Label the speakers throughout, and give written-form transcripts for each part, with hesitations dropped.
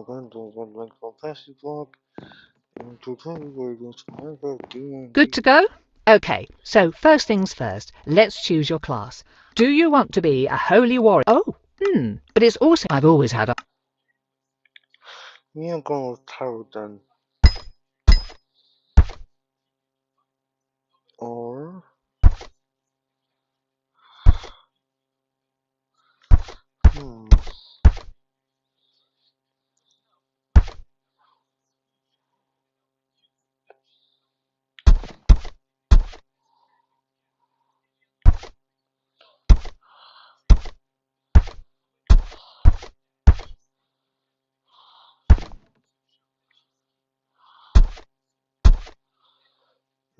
Speaker 1: Good to go? Okay, so first things first, let's choose your class. Do you want to be a holy warrior? Oh, but it's also I've always had a...
Speaker 2: Me, I'm going with Tarot then. Or...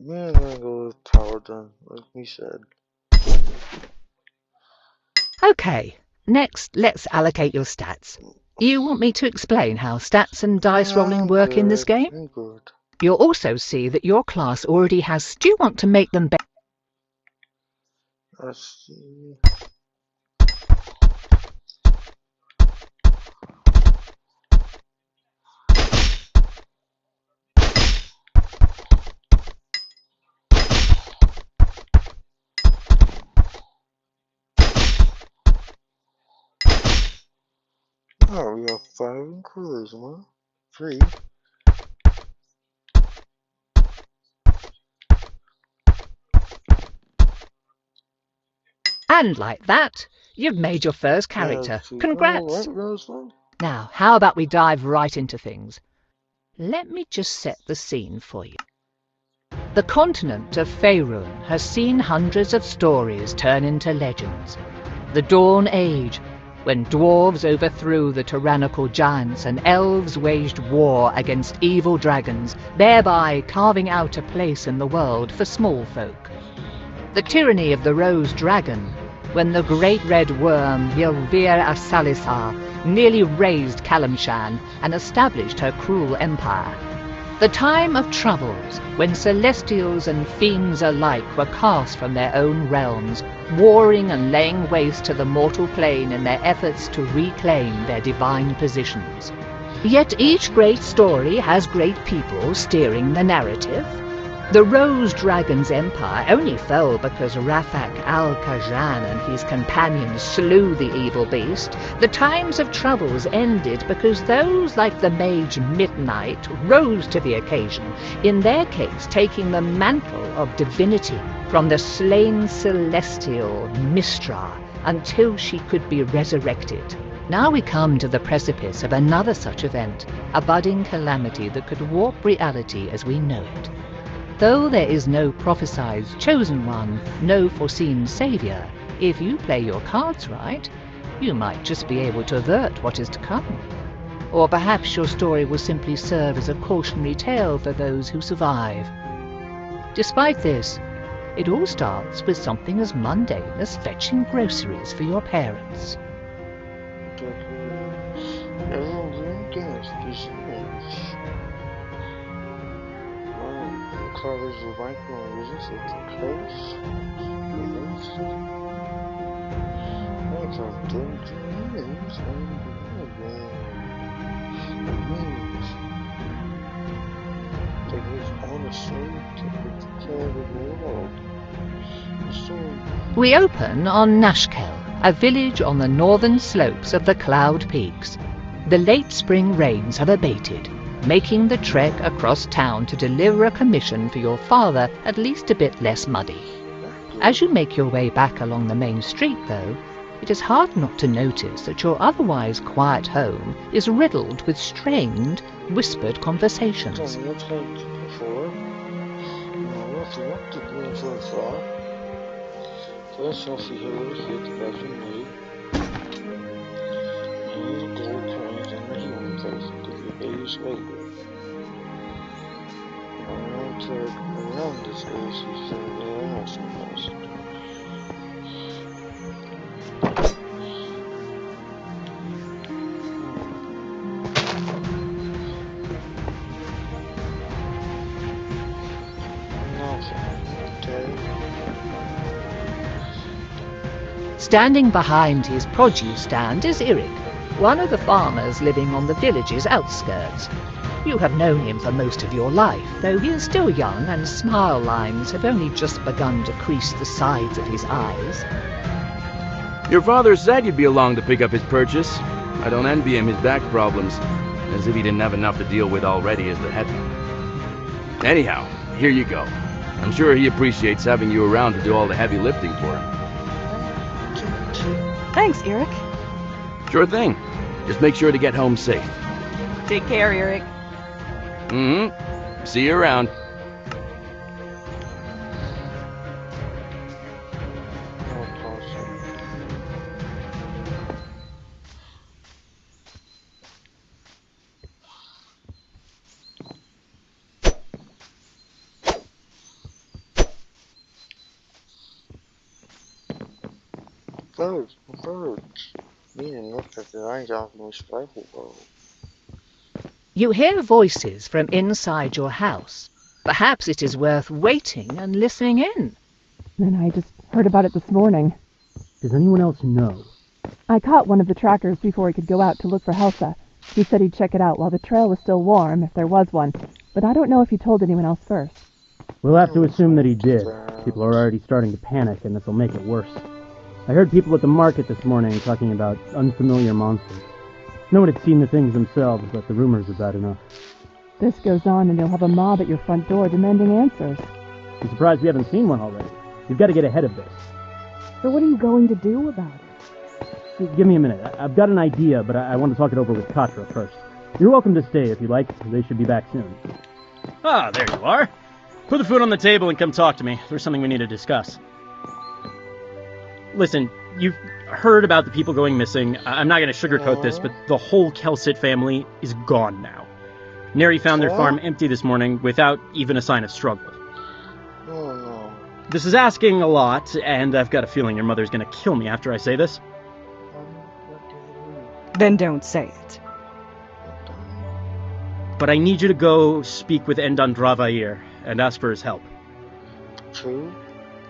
Speaker 2: Me, I'm gonna go with Tarot then, like we said.
Speaker 1: Okay, next let's allocate your stats. You want me to explain how stats and dice rolling work in this game?
Speaker 2: I'm good.
Speaker 1: You'll also see that your class already has... Do you want to make them better?
Speaker 2: Let's see... Oh, we have 5 in charisma. 3.
Speaker 1: And like that, you've made your first character. Congrats! Now, how about we dive right into things? Let me just set the scene for you. The continent of Faerun has seen hundreds of stories turn into legends. The Dawn Age, when dwarves overthrew the tyrannical giants and elves waged war against evil dragons, thereby carving out a place in the world for small folk. The tyranny of the Rose Dragon, when the great red worm Ylvir Asalisar nearly razed Kalimshan and established her cruel empire. The time of troubles, when celestials and fiends alike were cast from their own realms, warring and laying waste to the mortal plane in their efforts to reclaim their divine positions. Yet each great story has great people steering the narrative. The Rose Dragon's empire only fell because Rafak al-Khajan and his companions slew the evil beast. The times of troubles ended because those like the mage Midnight rose to the occasion, in their case taking the mantle of divinity from the slain celestial Mistra until she could be resurrected. Now we come to the precipice of another such event, a budding calamity that could warp reality as we know it. Though there is no prophesied chosen one, no foreseen saviour, if you play your cards right, you might just be able to avert what is to come. Or perhaps your story will simply serve as a cautionary tale for those who survive. Despite this, it all starts with something as mundane as fetching groceries for your parents.
Speaker 2: Covers the microwaves of the coast. I have done dreams and dreams. They live honestly to prepare the world.
Speaker 1: We open on Nashkel, a village on the northern slopes of the Cloud Peaks. The late spring rains have abated, making the trek across town to deliver a commission for your father at least a bit less muddy. As you make your way back along the main street, though, it is hard not to notice that your otherwise quiet home is riddled with strained, whispered conversations.
Speaker 2: First off, we have here the bedroom maid. All the gold coins and the healing place could be aged later. When I entered around this age, he said there are also most.
Speaker 1: Standing behind his produce stand is Eric, one of the farmers living on the village's outskirts. You have known him for most of your life, though he is still young and smile lines have only just begun to crease the sides of his eyes.
Speaker 3: Your father said you'd be along to pick up his purchase. I don't envy him his back problems, as if he didn't have enough to deal with already as the head. Anyhow, here you go. I'm sure he appreciates having you around to do all the heavy lifting for him.
Speaker 4: Thanks, Eric.
Speaker 3: Sure thing. Just make sure to get home safe.
Speaker 4: Take care, Eric.
Speaker 3: See you around.
Speaker 2: Birds. Meaning look at the eyes off my rifle bow.
Speaker 1: You hear voices from inside your house. Perhaps it is worth waiting and listening in.
Speaker 5: Then I just heard about it this morning.
Speaker 6: Does anyone else know?
Speaker 5: I caught one of the trackers before he could go out to look for Helsa. He said he'd check it out while the trail was still warm, if there was one, but I don't know if he told anyone else first.
Speaker 6: We'll have to assume that he did. People are already starting to panic, and this will make it worse. I heard people at the market this morning talking about unfamiliar monsters. No one had seen the things themselves, but the rumors are bad enough.
Speaker 5: This goes on and you'll have a mob at your front door demanding answers.
Speaker 6: I'm surprised we haven't seen one already. We've got to get ahead of this.
Speaker 5: So what are you going to do about it?
Speaker 6: Give me a minute. I've got an idea, but I want to talk it over with Katra first. You're welcome to stay if you like. They should be back soon.
Speaker 7: Ah, there you are. Put the food on the table and come talk to me. There's something we need to discuss. Listen, you've heard about the people going missing. I'm not going to sugarcoat this, but the whole Kelsit family is gone now. Neri found their farm empty this morning without even a sign of struggle.
Speaker 2: Oh no.
Speaker 7: This is asking a lot, and I've got a feeling your mother's going to kill me after I say this.
Speaker 2: What do you mean?
Speaker 4: Then don't say it.
Speaker 7: But I need you to go speak with Endan Dravair and ask for his help.
Speaker 2: True?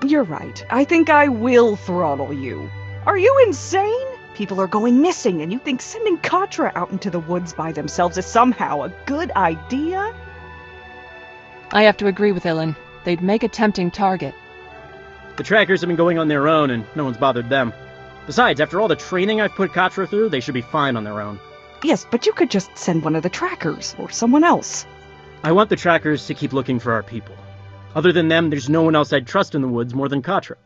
Speaker 4: You're right. I think I will throttle you. Are you insane? People are going missing, and you think sending Katra out into the woods by themselves is somehow a good idea?
Speaker 5: I have to agree with Ilan. They'd make a tempting target.
Speaker 7: The trackers have been going on their own, and no one's bothered them. Besides, after all the training I've put Katra through, they should be fine on their own.
Speaker 4: Yes, but you could just send one of the trackers, or someone else.
Speaker 7: I want the trackers to keep looking for our people. Other than them, there's no one else I'd trust in the woods more than Katra.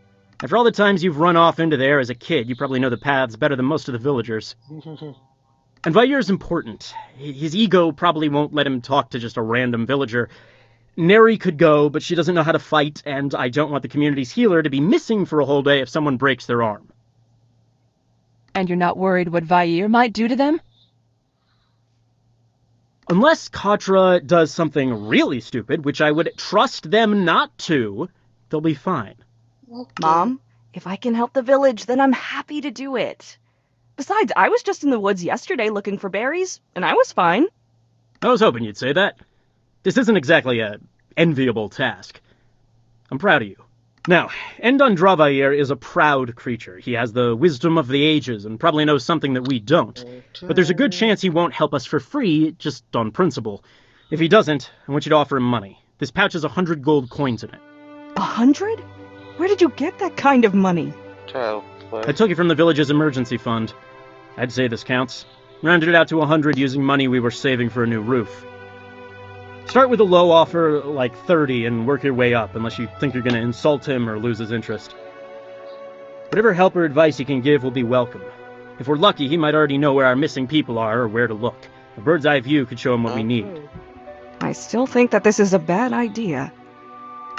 Speaker 7: After all the times you've run off into there as a kid, you probably know the paths better than most of the villagers. And Vair's important. His ego probably won't let him talk to just a random villager. Neri could go, but she doesn't know how to fight, and I don't want the community's healer to be missing for a whole day if someone breaks their arm.
Speaker 5: And you're not worried what Vair might do to them?
Speaker 7: Unless Katra does something really stupid, which I would trust them not to, they'll be fine.
Speaker 2: Okay.
Speaker 4: Mom, if I can help the village, then I'm happy to do it. Besides, I was just in the woods yesterday looking for berries, and I was fine.
Speaker 7: I was hoping you'd say that. This isn't exactly a enviable task. I'm proud of you. Now, Endan Dravair is a proud creature. He has the wisdom of the ages and probably knows something that we don't. But there's a good chance he won't help us for free, just on principle. If he doesn't, I want you to offer him money. This pouch has 100 gold coins in it.
Speaker 4: 100? Where did you get that kind of money?
Speaker 2: Child play.
Speaker 7: I took it from the village's emergency fund. I'd say this counts. Rounded it out to 100 using money we were saving for a new roof. Start with a low offer, like 30, and work your way up, unless you think you're going to insult him or lose his interest. Whatever help or advice he can give will be welcome. If we're lucky, he might already know where our missing people are or where to look. A bird's eye view could show him what we need.
Speaker 4: I still think that this is a bad idea.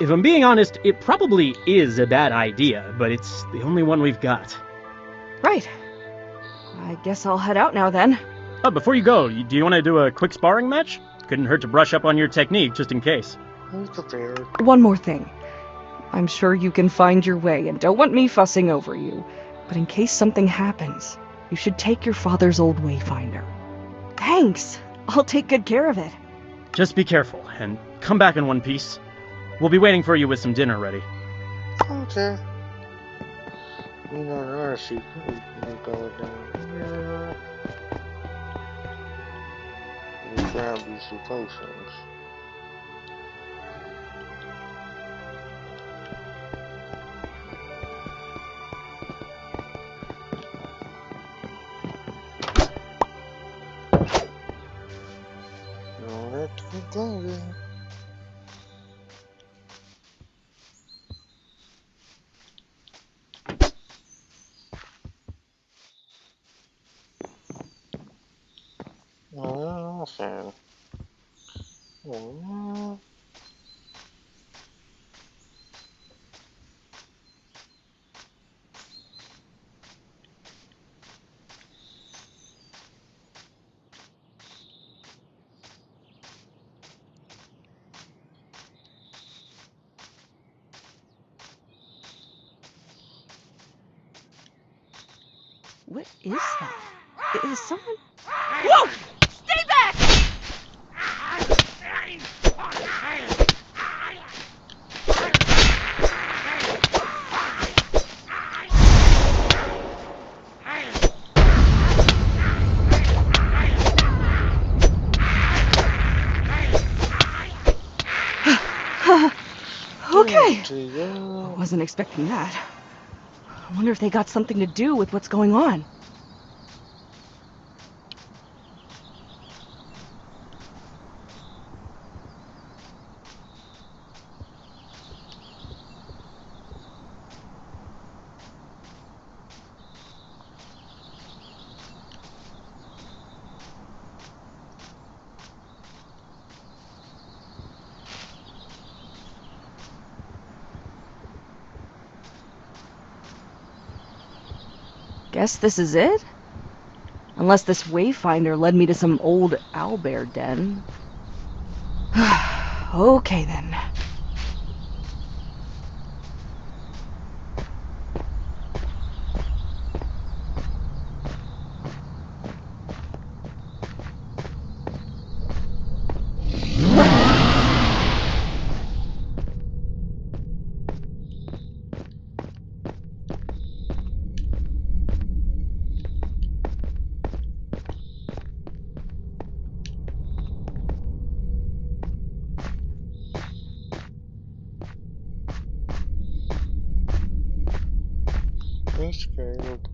Speaker 7: If I'm being honest, it probably is a bad idea, but it's the only one we've got.
Speaker 4: Right. I guess I'll head out now then.
Speaker 7: Oh, before you go, do you want to do a quick sparring match? Couldn't hurt to brush up on your technique, just in case.
Speaker 2: I'm prepared.
Speaker 4: One more thing. I'm sure you can find your way and don't want me fussing over you. But in case something happens, you should take your father's old wayfinder. Thanks. I'll take good care of it.
Speaker 7: Just be careful, and come back in one piece. We'll be waiting for you with some dinner ready.
Speaker 2: Okay. You know, there are secret going down here. grab these two potions. Let's keep going. Oh, fan. Oh,
Speaker 4: What is that? Is someone... Whoa! Stay back! Okay. I wasn't expecting that. I wonder if they got something to do with what's going on. Guess this is it? Unless this wayfinder led me to some old owlbear den. Okay then.
Speaker 2: I'm scared.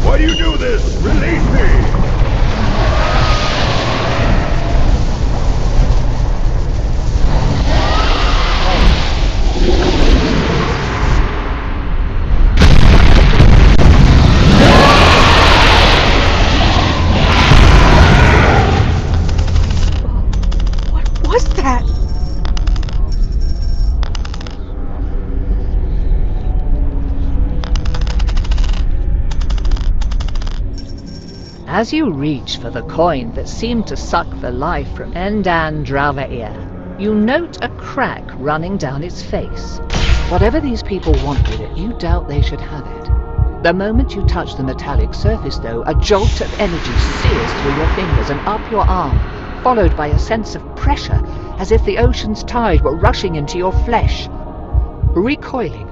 Speaker 8: Why do you do this? Release me!
Speaker 4: What was that?
Speaker 1: As you reach for the coin that seemed to suck the life from Endan Dravair, you note a crack running down its face. Whatever these people want with it, you doubt they should have it. The moment you touch the metallic surface, though, a jolt of energy sears through your fingers and up your arm, followed by a sense of pressure, as if the ocean's tide were rushing into your flesh. Recoiling,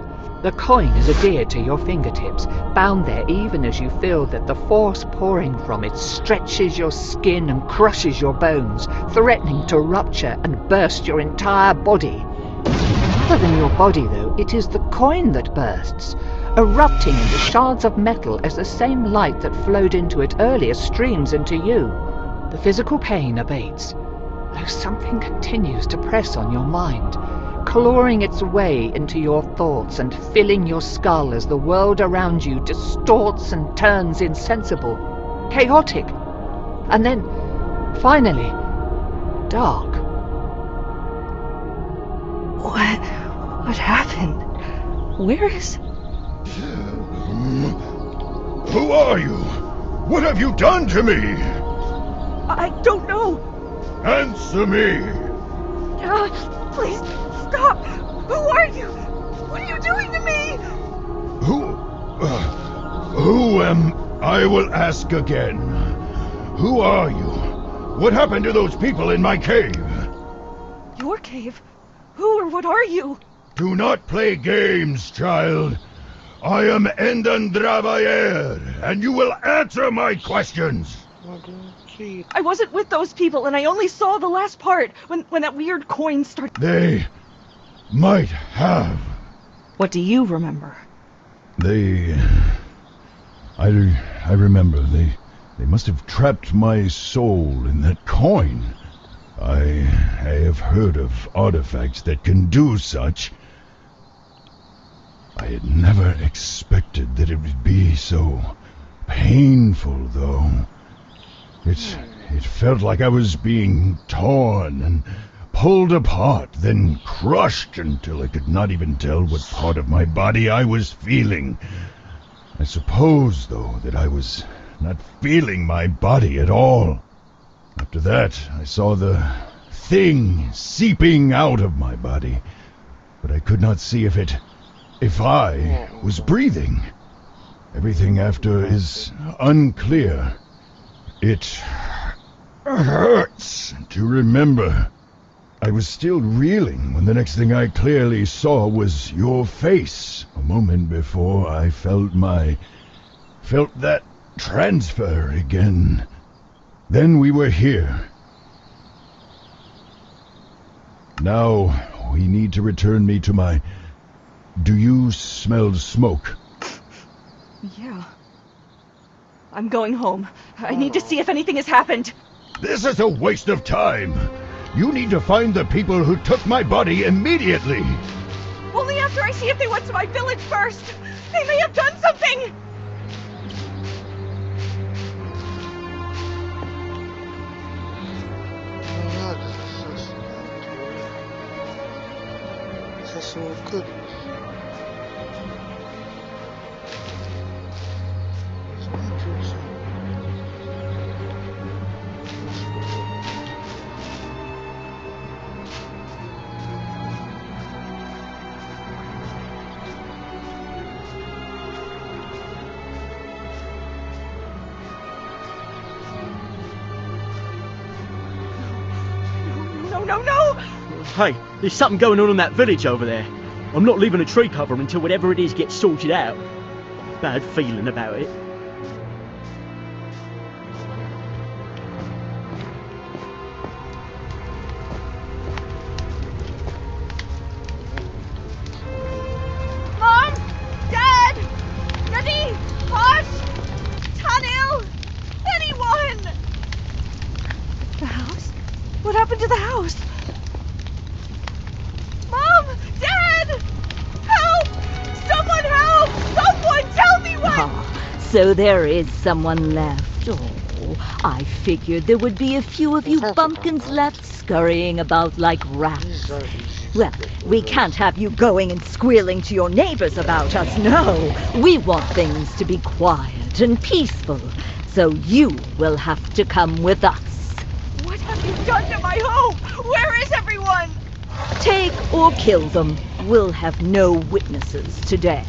Speaker 1: the coin is adhered to your fingertips, bound there even as you feel that the force pouring from it stretches your skin and crushes your bones, threatening to rupture and burst your entire body. Rather than your body, though, it is the coin that bursts, erupting into shards of metal as the same light that flowed into it earlier streams into you. The physical pain abates, though something continues to press on your mind, clawing its way into your thoughts and filling your skull as the world around you distorts and turns insensible, chaotic, and then, finally, dark.
Speaker 4: What happened? Where is...
Speaker 8: Who are you? What have you done to me?
Speaker 4: I don't know.
Speaker 8: Answer me.
Speaker 4: Please, stop. Who are you? What are you doing to me?
Speaker 8: Who am... I will ask again. Who are you? What happened to those people in my cave?
Speaker 4: Your cave? Who or what are you?
Speaker 8: Do not play games, child. I am Endan Dravayer, and you will answer my questions.
Speaker 4: I wasn't with those people, and I only saw the last part, when that weird coin started.
Speaker 8: They might have.
Speaker 4: What do you remember?
Speaker 8: I remember. They must have trapped my soul in that coin. I have heard of artifacts that can do such. I had never expected that it would be so painful, though. It felt like I was being torn and pulled apart, then crushed until I could not even tell what part of my body I was feeling. I suppose, though, that I was not feeling my body at all. After that, I saw the thing seeping out of my body, but I could not see if I was breathing. Everything after is unclear. It hurts to remember. I was still reeling when the next thing I clearly saw was your face. A moment before I felt that transfer again. Then we were here. Now we need to return me to my... Do you smell smoke?
Speaker 4: Yeah. I'm going home. I need to see if anything has happened.
Speaker 8: This is a waste of time. You need to find the people who took my body immediately.
Speaker 4: Only after I see if they went to my village first. They may have done something.
Speaker 2: That's so good.
Speaker 4: No!
Speaker 7: Hey, there's something going on in that village over there. I'm not leaving a tree cover until whatever it is gets sorted out. Bad feeling about it.
Speaker 4: Mom! Dad! Daddy! Posh! Tanil! Anyone! The house? What happened to the house? Mom! Dad! Help! Someone help! Someone tell me what!
Speaker 9: Ah, so there is someone left. Oh, I figured there would be a few of you bumpkins left scurrying about like rats. Well, we can't have you going and squealing to your neighbors about us, no. We want things to be quiet and peaceful, so you will have to come with us.
Speaker 4: What have you done to my home? Where is everyone?
Speaker 9: Take or kill them. We'll have no witnesses today.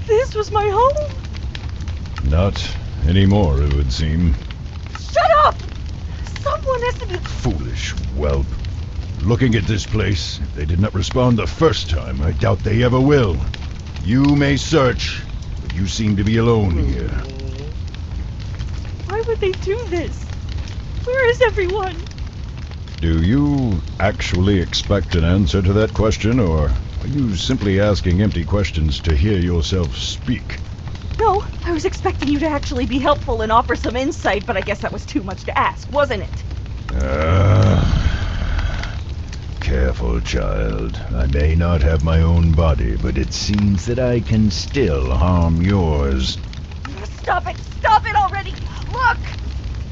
Speaker 4: This was my home?
Speaker 8: Not anymore, it would seem.
Speaker 4: Shut up! Someone has to be...
Speaker 8: Foolish whelp. Looking at this place, if they did not respond the first time, I doubt they ever will. You may search, but you seem to be alone here.
Speaker 4: Why would they do this? Where is everyone?
Speaker 8: Do you actually expect an answer to that question, or are you simply asking empty questions to hear yourself speak?
Speaker 4: No, I was expecting you to actually be helpful and offer some insight, but I guess that was too much to ask, wasn't it?
Speaker 8: Careful, child. I may not have my own body, but it seems that I can still harm yours.
Speaker 4: Stop it already! Look!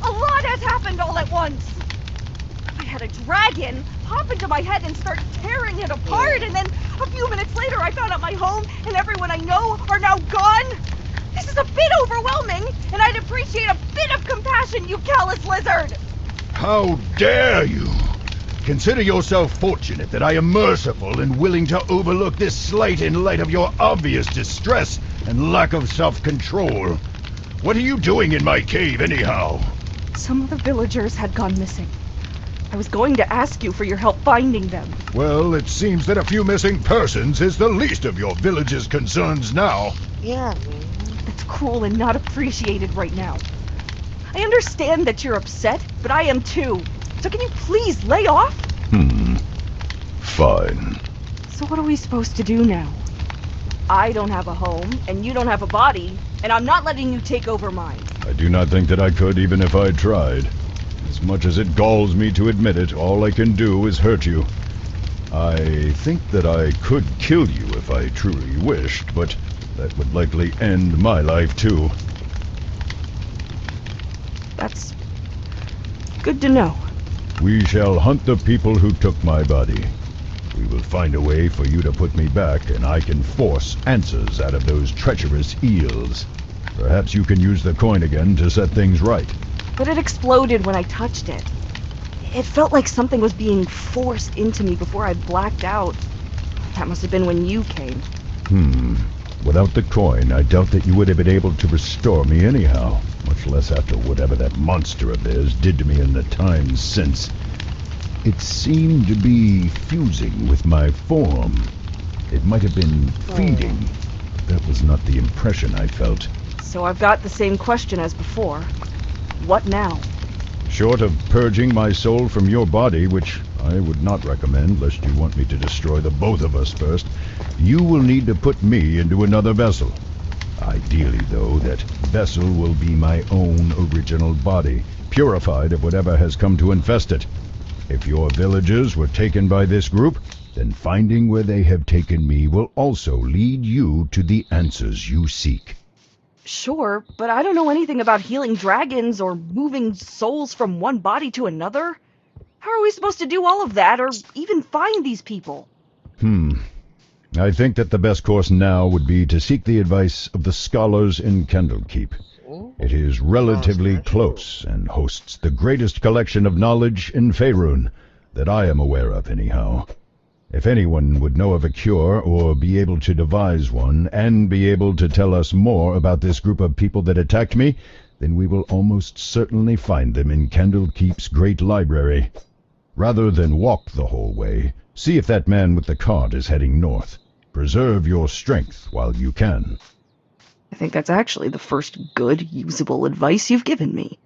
Speaker 4: A lot has happened all at once! I had a dragon pop into my head and start tearing it apart, and then a few minutes later I found out my home and everyone I know are now gone! This is a bit overwhelming, and I'd appreciate a bit of compassion, you callous lizard!
Speaker 8: How dare you! Consider yourself fortunate that I am merciful and willing to overlook this slight in light of your obvious distress and lack of self-control. What are you doing in my cave, anyhow?
Speaker 4: Some of the villagers had gone missing. I was going to ask you for your help finding them.
Speaker 8: Well, it seems that a few missing persons is the least of your village's concerns now.
Speaker 2: Yeah, man.
Speaker 4: That's cruel and not appreciated right now. I understand that you're upset, but I am too. So can you please lay off?
Speaker 8: Fine.
Speaker 4: So what are we supposed to do now? I don't have a home, and you don't have a body, and I'm not letting you take over mine.
Speaker 8: I do not think that I could even if I tried. As much as it galls me to admit it, all I can do is hurt you. I think that I could kill you if I truly wished, but that would likely end my life too.
Speaker 4: That's good to know.
Speaker 8: We shall hunt the people who took my body. We will find a way for you to put me back, and I can force answers out of those treacherous eels. Perhaps you can use the coin again to set things right.
Speaker 4: But it exploded when I touched it. It felt like something was being forced into me before I blacked out. That must have been when you came.
Speaker 8: Without the coin, I doubt that you would have been able to restore me anyhow, much less after whatever that monster of theirs did to me in the times since. It seemed to be fusing with my form. It might have been feeding. That was not the impression I felt.
Speaker 4: So I've got the same question as before. What now?
Speaker 8: Short of purging my soul from your body, which I would not recommend lest you want me to destroy the both of us first, you will need to put me into another vessel. Ideally, though, that vessel will be my own original body, purified of whatever has come to infest it. If your villagers were taken by this group, then finding where they have taken me will also lead you to the answers you seek.
Speaker 4: Sure, but I don't know anything about healing dragons or moving souls from one body to another. How are we supposed to do all of that, or even find these people?
Speaker 8: I think that the best course now would be to seek the advice of the scholars in Candlekeep. It is relatively close and hosts the greatest collection of knowledge in Faerun that I am aware of, anyhow. If anyone would know of a cure or be able to devise one and be able to tell us more about this group of people that attacked me, then we will almost certainly find them in Candlekeep's great library. Rather than walk the whole way, see if that man with the cart is heading north. Preserve your strength while you can.
Speaker 4: I think that's actually the first good, usable advice you've given me.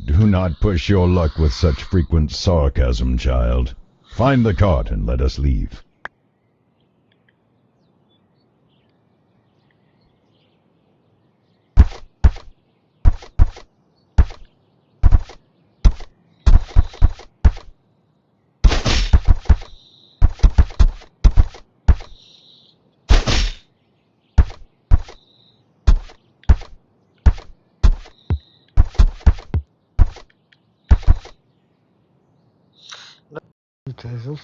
Speaker 8: Do not push your luck with such frequent sarcasm, child. Find the cart and let us leave.
Speaker 2: Okay, so